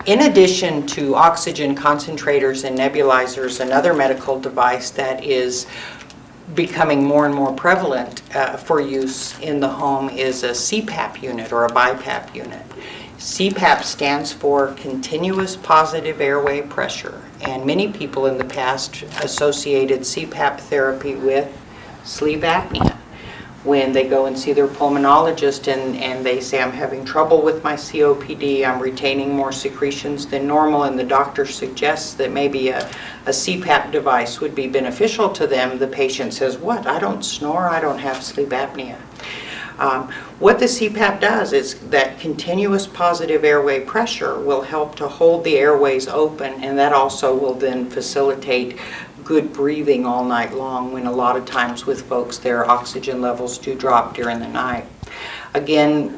In addition to oxygen concentrators and nebulizers, another medical device that is becoming more and more prevalent for use in the home is a CPAP unit or a BiPAP unit. CPAP stands for continuous positive airway pressure, and many people in the past associated CPAP therapy with sleep apnea. When they go and see their pulmonologist and they say, I'm having trouble with my COPD, I'm retaining more secretions than normal, and the doctor suggests that maybe a CPAP device would be beneficial to them, the patient says, what? I don't snore, I don't have sleep apnea. What the CPAP does is that continuous positive airway pressure will help to hold the airways open, and that also will then facilitate good breathing all night long, when a lot of times with folks their oxygen levels do drop during the night. Again,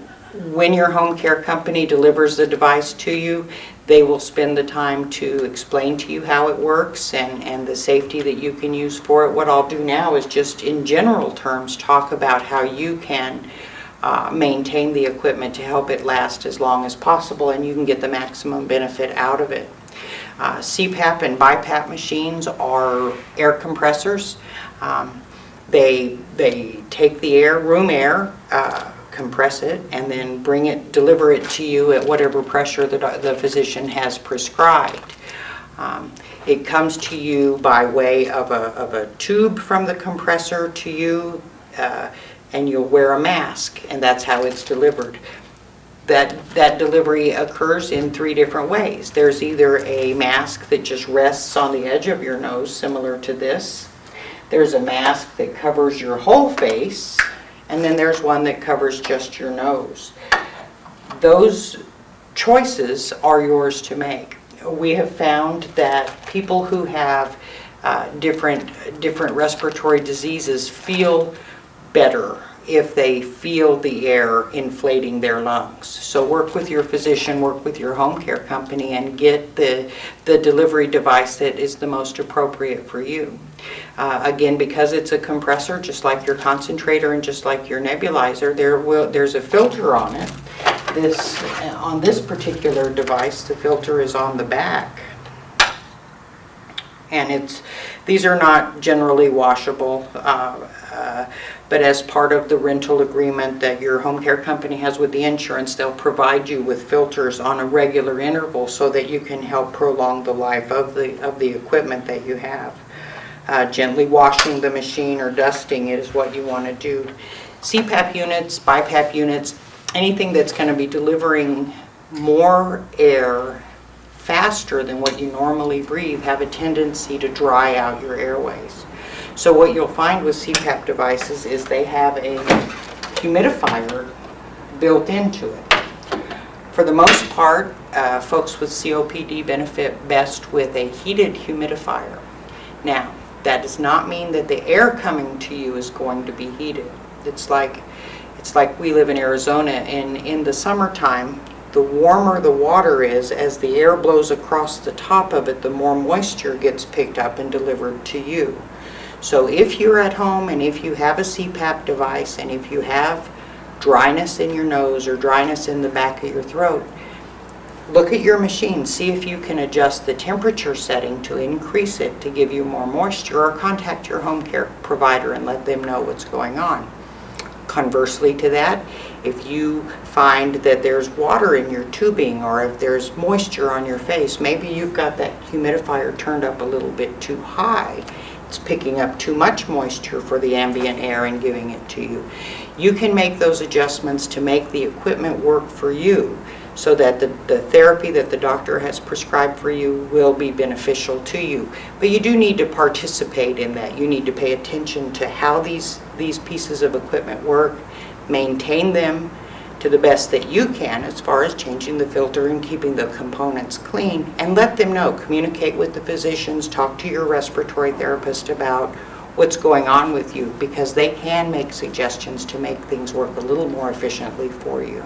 when your home care company delivers the device to you, they will spend the time to explain to you how it works and the safety that you can use for it. What I'll do now is just in general terms talk about how you can maintain the equipment to help it last as long as possible, and you can get the maximum benefit out of it. CPAP and BiPAP machines are air compressors. They take the air, room air, compress it, and then deliver it to you at whatever pressure the physician has prescribed. It comes to you by way of a tube from the compressor to you, and you'll wear a mask, and that's how it's delivered. That delivery occurs in 3 different ways. There's either a mask that just rests on the edge of your nose, similar to this. There's a mask that covers your whole face, and then there's one that covers just your nose. Those choices are yours to make. We have found that people who have different respiratory diseases feel better if they feel the air inflating their lungs. So work with your physician, work with your home care company, and get the delivery device that is the most appropriate for you. Again, because it's a compressor, just like your concentrator and just like your nebulizer, there's a filter on it. On this particular device, the filter is on the back. And these are not generally washable, but as part of the rental agreement that your home care company has with the insurance, they'll provide you with filters on a regular interval so that you can help prolong the life of the equipment that you have. Gently washing the machine or dusting it is what you want to do. CPAP units, BiPAP units, anything that's going to be delivering more air faster than what you normally breathe have a tendency to dry out your airways. So what you'll find with CPAP devices is they have a humidifier built into it. For the most part, folks with COPD benefit best with a heated humidifier. Now, that does not mean that the air coming to you is going to be heated. It's like we live in Arizona, and in the summertime, the warmer the water is, as the air blows across the top of it, the more moisture gets picked up and delivered to you. So if you're at home and if you have a CPAP device and if you have dryness in your nose or dryness in the back of your throat, look at your machine, see if you can adjust the temperature setting to increase it to give you more moisture, or contact your home care provider and let them know what's going on. Conversely to that, if you find that there's water in your tubing or if there's moisture on your face, maybe you've got that humidifier turned up a little bit too high. It's picking up too much moisture for the ambient air and giving it to you. You can make those adjustments to make the equipment work for you so that the therapy that the doctor has prescribed for you will be beneficial to you. But you do need to participate in that. You need to pay attention to how these pieces of equipment work, maintain them to the best that you can as far as changing the filter and keeping the components clean, and let them know. Communicate with the physicians, talk to your respiratory therapist about what's going on with you, because they can make suggestions to make things work a little more efficiently for you.